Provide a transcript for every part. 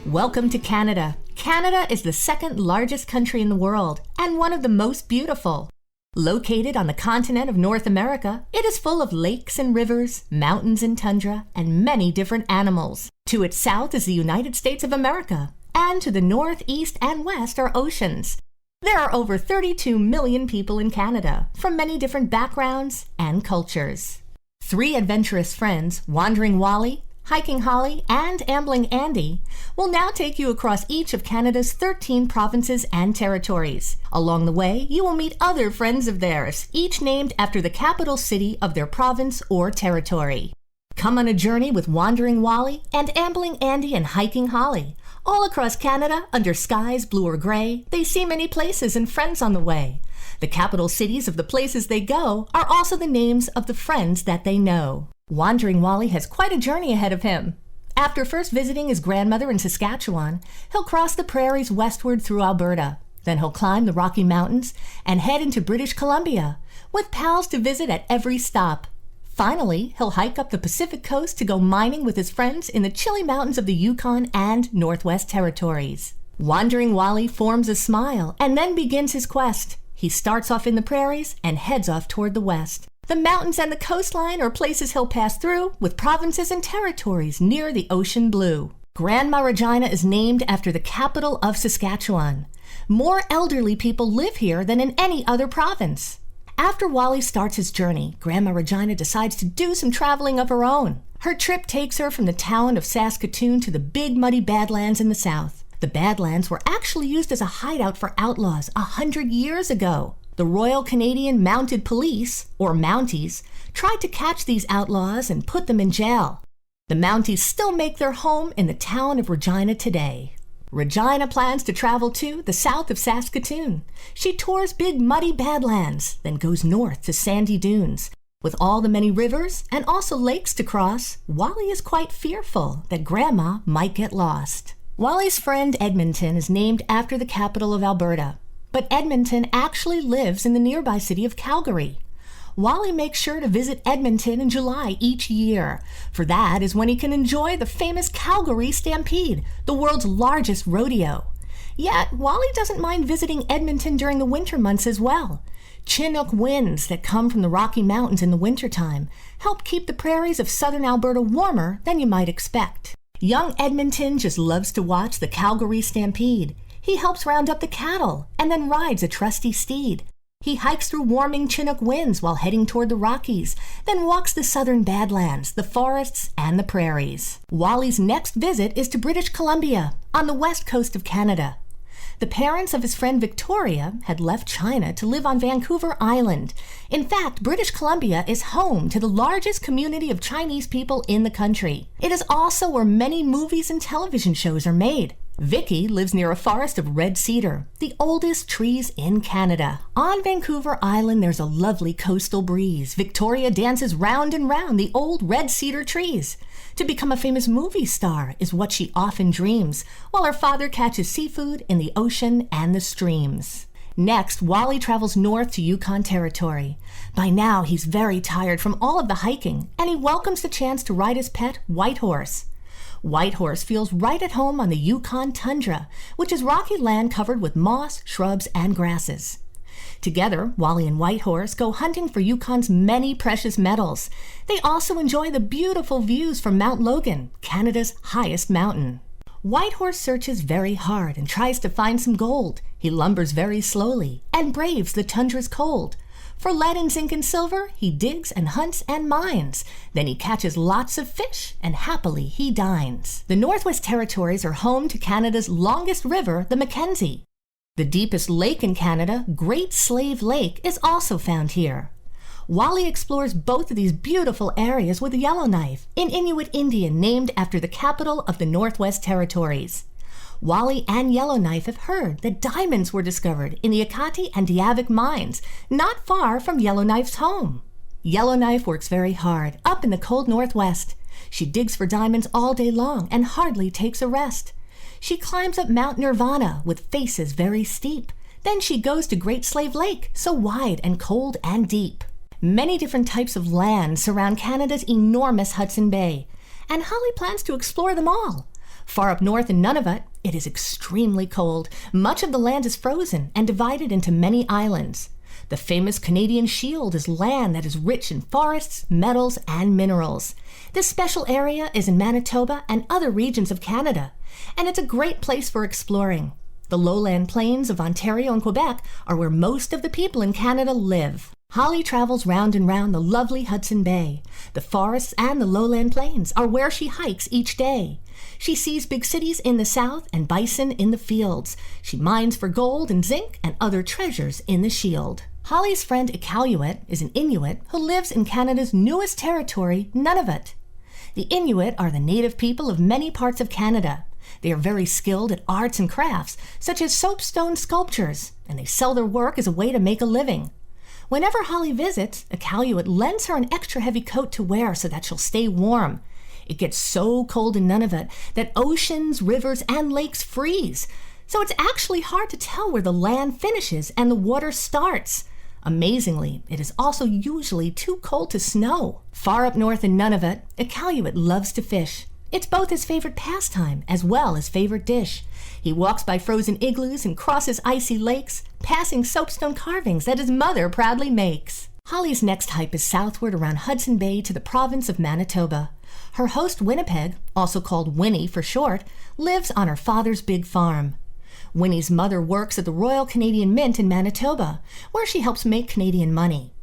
Welcome to Canada. Canada is the second largest country in the world and one of the most beautiful. Located on the continent of North America, it is full of lakes and rivers, mountains and tundra, and many different animals. To its south is the United States of America, and to the north, east, and west are oceans. There are over 32 million people in Canada, from many different backgrounds and cultures. Three adventurous friends, Wandering Wally, Hiking Holly, and Ambling Andy, will now take you across each of Canada's 13 provinces and territories. Along the way, you will meet other friends of theirs, each named after the capital city of their province or territory. Come on a journey with Wandering Wally and Ambling Andy and Hiking Holly. All across Canada, under skies blue or gray, they see many places and friends on the way. The capital cities of the places they go are also the names of the friends that they know. Wandering Wally has quite a journey ahead of him. After first visiting his grandmother in Saskatchewan, he'll cross the prairies westward through Alberta. Then he'll climb the Rocky Mountains and head into British Columbia, with pals to visit at every stop. Finally, he'll hike up the Pacific coast to go mining with his friends in the chilly mountains of the Yukon and Northwest Territories. Wandering Wally forms a smile and then begins his quest. He starts off in the prairies and heads off toward the west. The mountains and the coastline are places he'll pass through, with provinces and territories near the ocean blue. Grandma Regina is named after the capital of Saskatchewan. More elderly people live here than in any other province. After Wally starts his journey, Grandma Regina decides to do some traveling of her own. Her trip takes her from the town of Saskatoon to the big muddy Badlands in the south. The Badlands were actually used as a hideout for outlaws 100 years ago. The Royal Canadian Mounted Police, or Mounties, tried to catch these outlaws and put them in jail. The Mounties still make their home in the town of Regina today. Regina plans to travel to the south of Saskatoon. She tours big muddy Badlands, then goes north to sandy dunes. With all the many rivers and also lakes to cross, Wally is quite fearful that Grandma might get lost. Wally's friend Edmonton is named after the capital of Alberta. But Edmonton actually lives in the nearby city of Calgary. Wally makes sure to visit Edmonton in July each year, for that is when he can enjoy the famous Calgary Stampede, the world's largest rodeo. Yet, Wally doesn't mind visiting Edmonton during the winter months as well. Chinook winds that come from the Rocky Mountains in the wintertime help keep the prairies of southern Alberta warmer than you might expect. Young Edmonton just loves to watch the Calgary Stampede. He helps round up the cattle and then rides a trusty steed. He hikes through warming Chinook winds while heading toward the Rockies, then walks the southern Badlands, the forests, and the prairies. Wally's next visit is to British Columbia, on the west coast of Canada. The parents of his friend Victoria had left China to live on Vancouver Island. In fact, British Columbia is home to the largest community of Chinese people in the country. It is also where many movies and television shows are made. Vicky lives near a forest of red cedar, the oldest trees in Canada. On Vancouver Island, there's a lovely coastal breeze. Victoria dances round and round the old red cedar trees. To become a famous movie star is what she often dreams, while her father catches seafood in the ocean and the streams. Next, Wally travels north to Yukon Territory. By now, he's very tired from all of the hiking, and he welcomes the chance to ride his pet, White Horse. White Horse feels right at home on the Yukon tundra, which is rocky land covered with moss, shrubs, and grasses. Together, Wally and White Horse go hunting for Yukon's many precious metals. They also enjoy the beautiful views from Mount Logan, Canada's highest mountain. White Horse searches very hard and tries to find some gold. He lumbers very slowly and braves the tundra's cold. For lead and zinc and silver, he digs and hunts and mines. Then he catches lots of fish, and happily he dines. The Northwest Territories are home to Canada's longest river, the Mackenzie. The deepest lake in Canada, Great Slave Lake, is also found here. Wally explores both of these beautiful areas with Yellowknife, an Inuit Indian named after the capital of the Northwest Territories. Wally and Yellowknife have heard that diamonds were discovered in the Ekati and Diavik mines, not far from Yellowknife's home. Yellowknife works very hard, up in the cold Northwest. She digs for diamonds all day long and hardly takes a rest. She climbs up Mount Nirvana with faces very steep. Then she goes to Great Slave Lake, so wide and cold and deep. Many different types of land surround Canada's enormous Hudson Bay, and Holly plans to explore them all. Far up north in Nunavut, it is extremely cold. Much of the land is frozen and divided into many islands. The famous Canadian Shield is land that is rich in forests, metals, and minerals. This special area is in Manitoba and other regions of Canada, and it's a great place for exploring. The lowland plains of Ontario and Quebec are where most of the people in Canada live. Holly travels round and round the lovely Hudson Bay. The forests and the lowland plains are where she hikes each day. She sees big cities in the south and bison in the fields. She mines for gold and zinc and other treasures in the Shield. Holly's friend Iqaluit is an Inuit who lives in Canada's newest territory, Nunavut. The Inuit are the native people of many parts of Canada. They are very skilled at arts and crafts, such as soapstone sculptures, and they sell their work as a way to make a living. Whenever Holly visits, Iqaluit lends her an extra heavy coat to wear so that she'll stay warm. It gets so cold in Nunavut that oceans, rivers, and lakes freeze, so it's actually hard to tell where the land finishes and the water starts. Amazingly, it is also usually too cold to snow. Far up north in Nunavut, Iqaluit loves to fish. It's both his favorite pastime as well as favorite dish. He walks by frozen igloos and crosses icy lakes, passing soapstone carvings that his mother proudly makes. Holly's next hike is southward around Hudson Bay to the province of Manitoba. Her host Winnipeg, also called Winnie for short, lives on her father's big farm. Winnie's mother works at the Royal Canadian Mint in Manitoba, where she helps make Canadian money.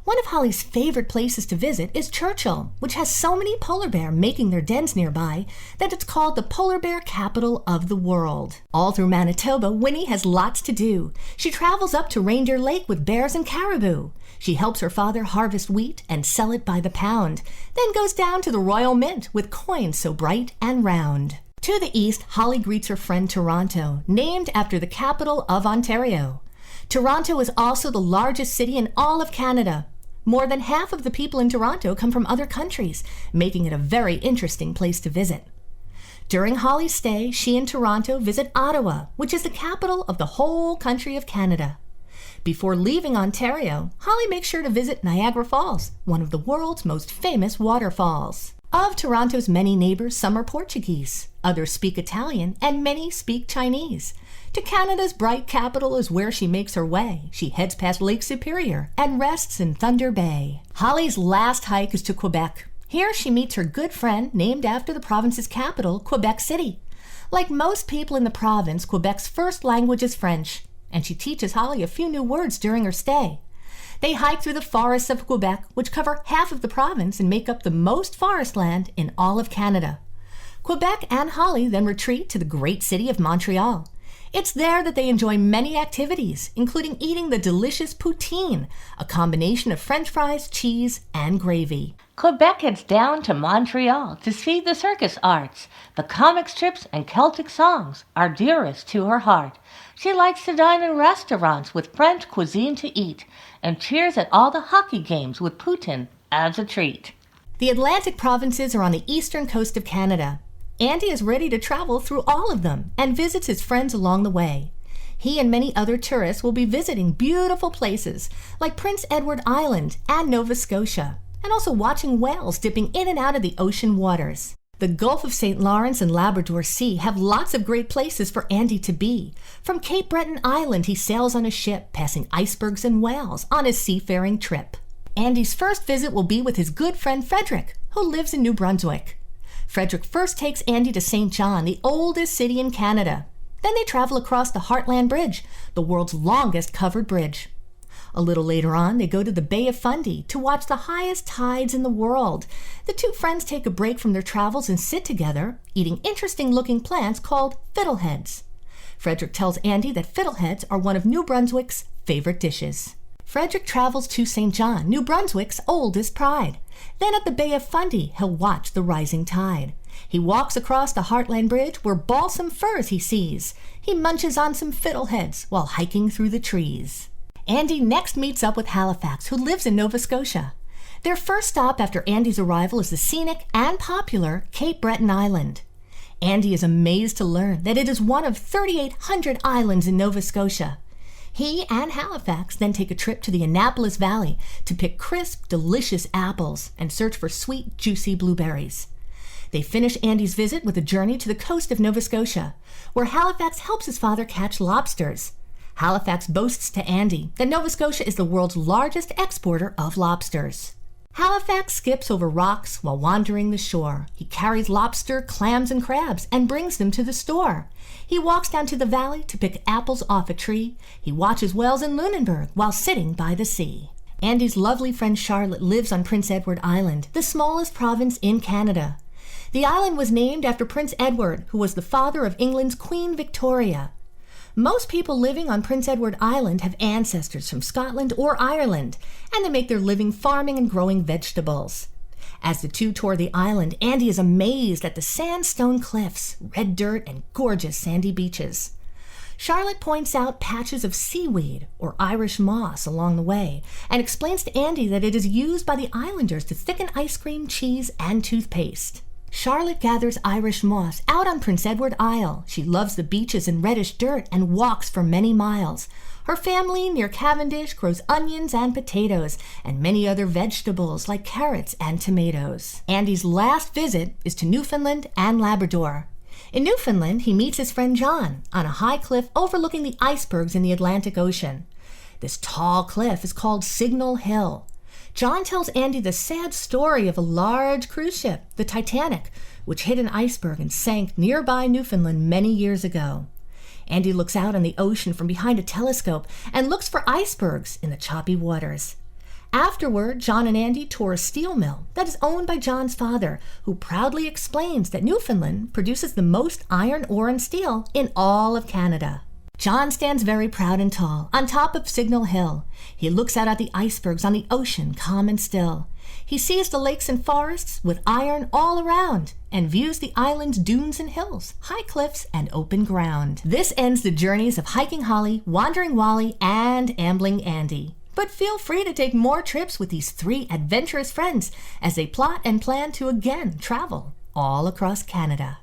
One of Holly's favorite places to visit is Churchill, which has so many polar bears making their dens nearby that it's called the polar bear capital of the world. All through Manitoba, Winnie has lots to do. She travels up to Reindeer Lake with bears and caribou. She helps her father harvest wheat and sell it by the pound, then goes down to the Royal Mint with coins so bright and round. To the east, Holly greets her friend Toronto, named after the capital of Ontario. Toronto is also the largest city in all of Canada. More than half of the people in Toronto come from other countries, making it a very interesting place to visit. During Holly's stay, she and Toronto visit Ottawa, which is the capital of the whole country of Canada. Before leaving Ontario, Holly makes sure to visit Niagara Falls, one of the world's most famous waterfalls. Of Toronto's many neighbors, some are Portuguese, others speak Italian, and many speak Chinese. To Canada's bright capital is where she makes her way. She heads past Lake Superior and rests in Thunder Bay. Holly's last hike is to Quebec. Here she meets her good friend named after the province's capital, Quebec City. Like most people in the province, Quebec's first language is French, and she teaches Holly a few new words during her stay. They hike through the forests of Quebec, which cover half of the province and make up the most forest land in all of Canada. Quebec and Holly then retreat to the great city of Montreal. It's there that they enjoy many activities, including eating the delicious poutine, a combination of French fries, cheese, and gravy. Quebec heads down to Montreal to see the circus arts. The comic strips and Celtic songs are dearest to her heart. She likes to dine in restaurants with French cuisine to eat, and cheers at all the hockey games with Putin as a treat. The Atlantic provinces are on the eastern coast of Canada. Andy is ready to travel through all of them and visits his friends along the way. He and many other tourists will be visiting beautiful places like Prince Edward Island and Nova Scotia, and also watching whales dipping in and out of the ocean waters. The Gulf of St. Lawrence and Labrador Sea have lots of great places for Andy to be. From Cape Breton Island, he sails on a ship, passing icebergs and whales on his seafaring trip. Andy's first visit will be with his good friend Frederick, who lives in New Brunswick. Frederick first takes Andy to St. John, the oldest city in Canada. Then they travel across the Heartland Bridge, the world's longest covered bridge. A little later on, they go to the Bay of Fundy to watch the highest tides in the world. The two friends take a break from their travels and sit together, eating interesting-looking plants called fiddleheads. Frederick tells Andy that fiddleheads are one of New Brunswick's favorite dishes. Frederick travels to St. John, New Brunswick's oldest pride. Then at the Bay of Fundy, he'll watch the rising tide. He walks across the Heartland Bridge where balsam firs he sees. He munches on some fiddleheads while hiking through the trees. Andy next meets up with Halifax, who lives in Nova Scotia. Their first stop after Andy's arrival is the scenic and popular Cape Breton Island. Andy is amazed to learn that it is one of 3,800 islands in Nova Scotia. He and Halifax then take a trip to the Annapolis Valley to pick crisp, delicious apples and search for sweet, juicy blueberries. They finish Andy's visit with a journey to the coast of Nova Scotia, where Halifax helps his father catch lobsters. Halifax boasts to Andy that Nova Scotia is the world's largest exporter of lobsters. Halifax skips over rocks while wandering the shore. He carries lobster, clams, and crabs and brings them to the store. He walks down to the valley to pick apples off a tree. He watches whales in Lunenburg while sitting by the sea. Andy's lovely friend Charlotte lives on Prince Edward Island, the smallest province in Canada. The island was named after Prince Edward, who was the father of England's Queen Victoria. Most people living on Prince Edward Island have ancestors from Scotland or Ireland, and they make their living farming and growing vegetables. As the two tour the island, Andy is amazed at the sandstone cliffs, red dirt, and gorgeous sandy beaches. Charlotte points out patches of seaweed or Irish moss along the way and explains to Andy that it is used by the islanders to thicken ice cream, cheese, and toothpaste. Charlotte gathers Irish moss out on Prince Edward Isle. She loves the beaches and reddish dirt and walks for many miles. Her family near Cavendish grows onions and potatoes and many other vegetables like carrots and tomatoes. Andy's last visit is to Newfoundland and Labrador. In Newfoundland, he meets his friend John on a high cliff overlooking the icebergs in the Atlantic Ocean. This tall cliff is called Signal Hill. John tells Andy the sad story of a large cruise ship, the Titanic, which hit an iceberg and sank nearby Newfoundland many years ago. Andy looks out on the ocean from behind a telescope and looks for icebergs in the choppy waters. Afterward, John and Andy tour a steel mill that is owned by John's father, who proudly explains that Newfoundland produces the most iron ore and steel in all of Canada. John stands very proud and tall on top of Signal Hill. He looks out at the icebergs on the ocean, calm and still. He sees the lakes and forests with iron all around and views the island's dunes and hills, high cliffs, and open ground. This ends the journeys of Hiking Holly, Wandering Wally, and Ambling Andy. But feel free to take more trips with these three adventurous friends as they plot and plan to again travel all across Canada.